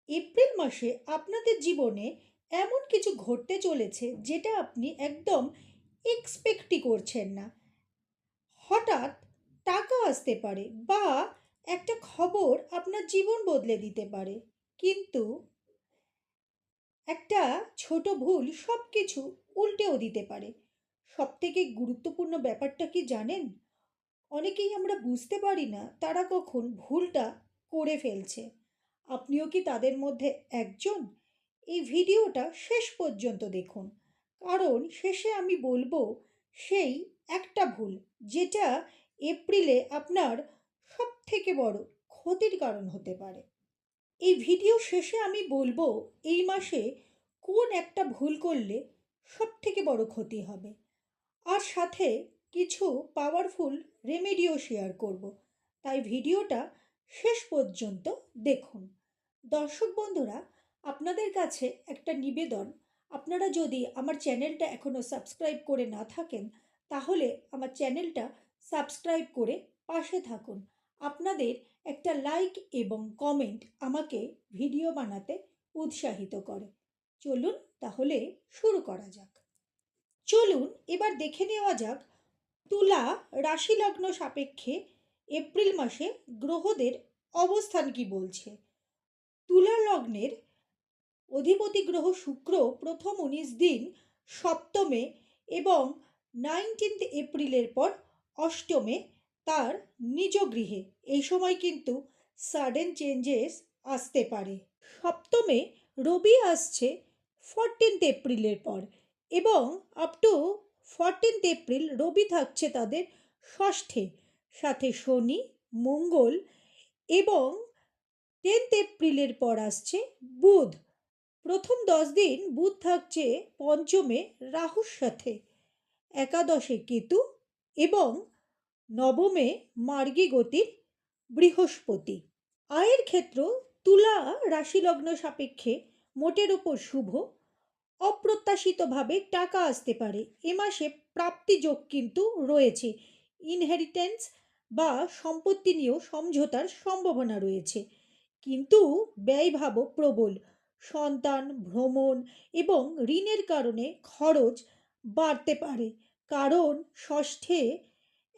April মাসে আপনাদের জীবনে এমন কিছু ঘটতে চলেছে যেটা আপনি একদম এক্সপেক্টই করছেন না। হঠাৎ টাকা আসতে পারে বা একটা খবর আপনার জীবন বদলে দিতে পারে। কিন্তু একটা ছোট ভুল সব কিছু উল্টেও দিতে পারে। সবথেকে গুরুত্বপূর্ণ ব্যাপারটা কি জানেন? অনেকেই আমরা বুঝতে পারি না তারা কখন ভুলটা করে ফেলছে। আপনিও কি তাদের মধ্যে একজন? এই ভিডিওটা শেষ পর্যন্ত দেখুন, কারণ শেষে আমি বলবো সেই একটা ভুল যেটা এপ্রিলে আপনার সব থেকে বড় ক্ষতির কারণ হতে পারে। এই ভিডিও শেষে আমি বলবো এই মাসে কোন একটা ভুল করলে সব থেকে বড় ক্ষতি হবে, আর সাথে কিছু পাওয়ারফুল রেমেডিও শেয়ার করব। তাই ভিডিওটা শেষ পর্যন্ত দেখুন। দর্শক বন্ধুরা, আপনাদের কাছে একটা নিবেদন, আপনারা যদি আমার চ্যানেলটা এখনও সাবস্ক্রাইব করে না থাকেন তাহলে আমার চ্যানেলটা সাবস্ক্রাইব করে পাশে থাকুন। আপনাদের একটা লাইক এবং কমেন্ট আমাকে ভিডিও বানাতে উৎসাহিত করে। চলুন তাহলে শুরু করা যাক। চলুন এবার দেখে নেওয়া যাক তুলা রাশি লগ্ন সাপেক্ষে এপ্রিল মাসে গ্রহদের অবস্থান কি বলছে। তুলা লগ্নের অধিপতি গ্রহ শুক্র প্রথম 19 দিন সপ্তমে এবং 19 এপ্রিলের পর অষ্টমে তার নিজ গৃহে। এই সময় কিন্তু সাডেন চেঞ্জেস আসতে পারে। সপ্তমে রবি আসছে 14 এপ্রিলের পর, এবং আপ টু 14 এপ্রিল রবি থাকছে তাদের ষষ্ঠে, সাথে শনি, মঙ্গল, এবং 10 এপ্রিলের পর আসছে বুধ। প্রথম 10 দিন বুধ থাকছে পঞ্চমে রাহুর সাথে, একাদশে কেতু, এবং নবমে মার্গী গতির বৃহস্পতি। আয়ের ক্ষেত্র তুলা রাশি লগ্ন সাপেক্ষে মোটের উপর শুভ। অপ্রত্যাশিতভাবে টাকা আসতে পারে। এ মাসে প্রাপ্তি যোগ কিন্তু রয়েছে। ইনহেরিটেন্স বা সম্পত্তি নিয়েও সমঝোতার সম্ভাবনা রয়েছে, কিন্তু ব্যয়ভাবও প্রবল। সন্তান, ভ্রমণ এবং ঋণের কারণে খরচ বাড়তে পারে, কারণ ষষ্ঠে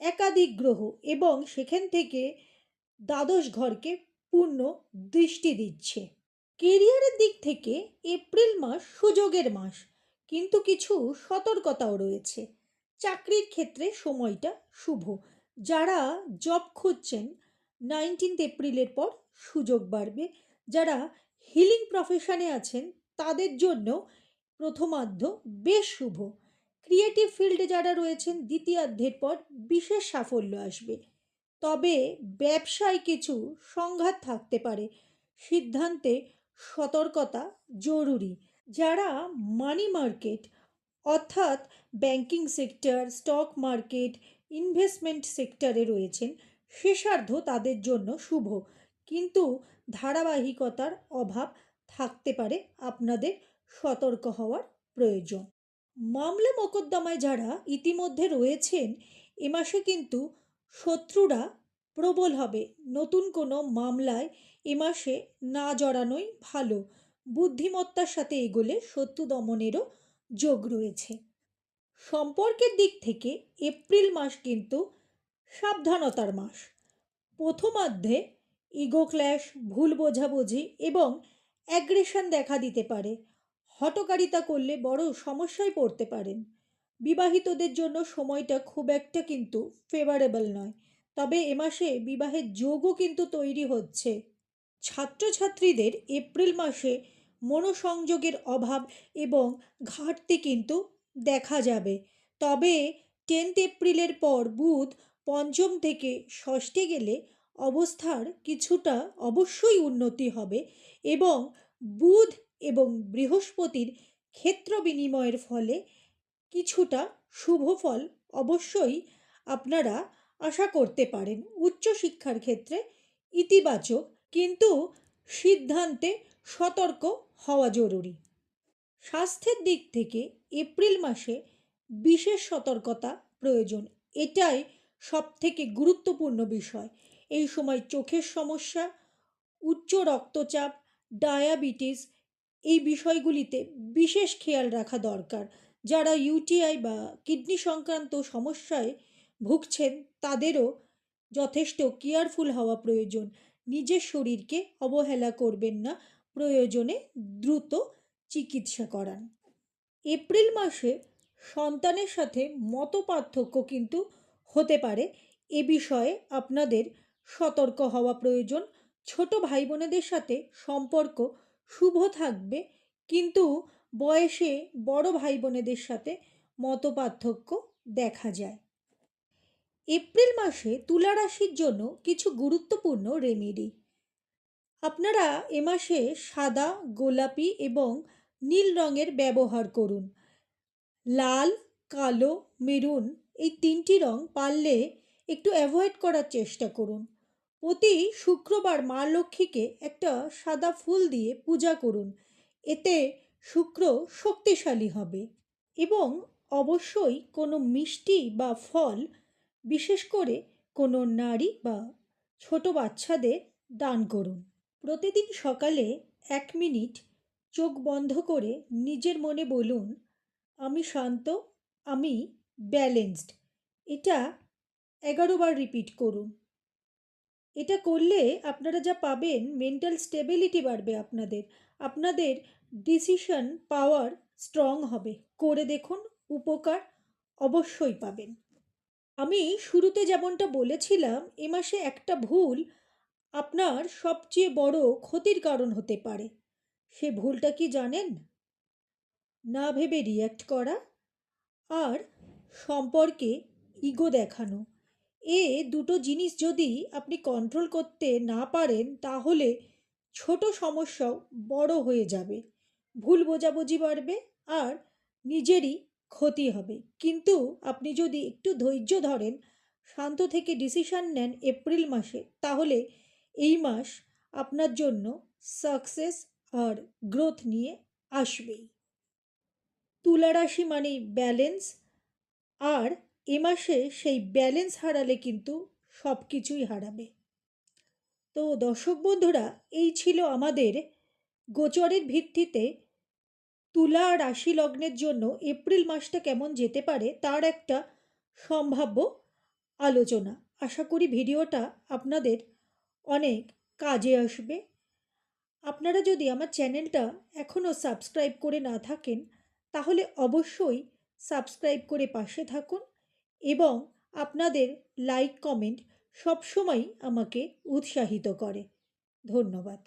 একাধিক গ্রহ এবং সেখান থেকে দ্বাদশ ঘরকে পূর্ণ দৃষ্টি দিচ্ছে। কেরিয়ারের দিক থেকে এপ্রিল মাস সুযোগের মাস, কিন্তু কিছু সতর্কতাও রয়েছে। চাকরির ক্ষেত্রে সময়টা শুভ। যারা জব খুঁজছেন 19 এপ্রিলের পর সুযোগ বাড়বে। যারা হিলিং প্রফেশনে আছেন তাদের জন্য প্রথমার্ধ বেশ শুভ। ক্রিয়েটিভ ফিল্ডে যারা রয়েছেন দ্বিতীয়ার্ধের পর বিশেষ সাফল্য আসবে। তবে ব্যবসায় কিছু সংঘাত থাকতে পারে। সিদ্ধান্তে সতর্কতা জরুরি। যারা মানি মার্কেট অর্থাৎ banking sector, stock market, investment সেক্টরে রয়েছেন শেষার্ধ তাদের জন্য শুভ, কিন্তু ধারাবাহিকতার অভাব থাকতে পারে। আপনাদের সতর্ক হওয়ার প্রয়োজন। মামলা মোকদ্দমায় যারা ইতিমধ্যে রয়েছেন এ মাসে কিন্তু শত্রুরা প্রবল হবে। নতুন কোনো মামলায় এ মাসে না জড়ানোই ভালো। বুদ্ধিমত্তার সাথে এগোলে শত্রু দমনেরও যোগ রয়েছে। সম্পর্কের দিক থেকে এপ্রিল মাস কিন্তু সাবধানতার মাস। প্রথমার্ধে ইগো ক্ল্যাশ, ভুল বোঝাবুঝি এবং অ্যাগ্রেশন দেখা দিতে পারে। হঠকারিতা করলে বড় সমস্যায় পড়তে পারেন। বিবাহিতদের জন্য সময়টা খুব একটা কিন্তু ফেভারেবল নয়, তবে এ মাসে বিবাহের যোগও কিন্তু তৈরি হচ্ছে। ছাত্রছাত্রীদের এপ্রিল মাসে মনোসংযোগের অভাব এবং ঘাটতি কিন্তু দেখা যাবে। তবে 10 এপ্রিলের পর বুধ পঞ্চম থেকে ষষ্ঠে গেলে অবস্থার কিছুটা অবশ্যই উন্নতি হবে, এবং বুধ এবং বৃহস্পতির ক্ষেত্র বিনিময়ের ফলে কিছুটা শুভ ফল অবশ্যই আপনারা আশা করতে পারেন। উচ্চশিক্ষার ক্ষেত্রে ইতিবাচক, কিন্তু সিদ্ধান্তে সতর্ক হওয়া জরুরি। স্বাস্থ্যের দিক থেকে এপ্রিল মাসে বিশেষ সতর্কতা প্রয়োজন। এটাই সবথেকে গুরুত্বপূর্ণ বিষয়। এই সময় চোখের সমস্যা, উচ্চ রক্তচাপ, ডায়াবেটিস, এই বিষয়গুলিতে বিশেষ খেয়াল রাখা দরকার। যারা ইউটিআই বা কিডনি সংক্রান্ত সমস্যায় ভুগছেন তাদেরও যথেষ্ট কেয়ারফুল হওয়া প্রয়োজন। নিজের শরীরকে অবহেলা করবেন না, প্রয়োজনে দ্রুত চিকিৎসা করান। এপ্রিল মাসে সন্তানের সাথে মতপার্থক্য কিন্তু হতে পারে, এ বিষয়ে আপনাদের সতর্ক হওয়া প্রয়োজন। ছোট ভাই বোনেদের সাথে সম্পর্ক শুভ থাকবে, কিন্তু বয়সে বড় ভাই বোনেদের সাথে মতপার্থক্য দেখা যায়। এপ্রিল মাসে তুলা রাশির জন্য কিছু গুরুত্বপূর্ণ রেমেডি। আপনারা এ মাসে সাদা, গোলাপি এবং নীল রঙের ব্যবহার করুন। লাল, কালো, মেরুন এই তিনটি রং পারলে একটু অ্যাভয়েড করার চেষ্টা করুন। প্রতি শুক্রবার মা লক্ষ্মীকে একটা সাদা ফুল দিয়ে পূজা করুন, এতে শুক্র শক্তিশালী হবে। এবং অবশ্যই কোনো মিষ্টি বা ফল, বিশেষ করে কোনো নারী বা ছোট বাচ্চাদের দান করুন। প্রতিদিন সকালে 1 মিনিট চোখ বন্ধ করে নিজের মনে বলুন, আমি শান্ত, আমি ব্যালেন্সড। এটা 11বার রিপিট করুন। এটা করলে আপনারা যা পাবেন, মেন্টাল স্টেবিলিটি বাড়বে আপনাদের, আপনাদের ডিসিশন পাওয়ার স্ট্রং হবে। করে দেখুন, উপকার অবশ্যই পাবেন। আমি শুরুতে যেমনটা বলেছিলাম, এ মাসে একটা ভুল আপনার সবচেয়ে বড় ক্ষতির কারণ হতে পারে। সে ভুলটা কি জানেন? না ভেবে রিয়্যাক্ট করা আর সম্পর্কে ইগো দেখানো। এ দুটো জিনিস যদি আপনি কন্ট্রোল করতে না পারেন, তাহলে ছোট সমস্যাও বড় হয়ে যাবে, ভুল বোঝাবুঝি বাড়বে আর নিজেরই ক্ষতি হবে। কিন্তু আপনি যদি একটু ধৈর্য ধরেন, শান্ত থেকে ডিসিশন নেন এপ্রিল মাসে, তাহলে এই মাস আপনার জন্য সাকসেস আর গ্রোথ নিয়ে আসবেই। তুলা রাশি মানেই ব্যালেন্স, আর এ মাসে সেই ব্যালেন্স হারালে কিন্তু সব কিছুই হারাবে। তো দর্শক বন্ধুরা, এই ছিল আমাদের গোচরের ভিত্তিতে তুলা রাশি লগ্নের জন্য এপ্রিল মাসটা কেমন যেতে পারে তার একটা সম্ভাব্য আলোচনা। আশা করি ভিডিওটা আপনাদের অনেক কাজে আসবে। আপনারা যদি আমার চ্যানেলটা এখনও সাবস্ক্রাইব করে না থাকেন, তাহলে অবশ্যই সাবস্ক্রাইব করে পাশে থাকুন এবং আপনাদের লাইক কমেন্ট সবসময় আমাকে উৎসাহিত করে। ধন্যবাদ।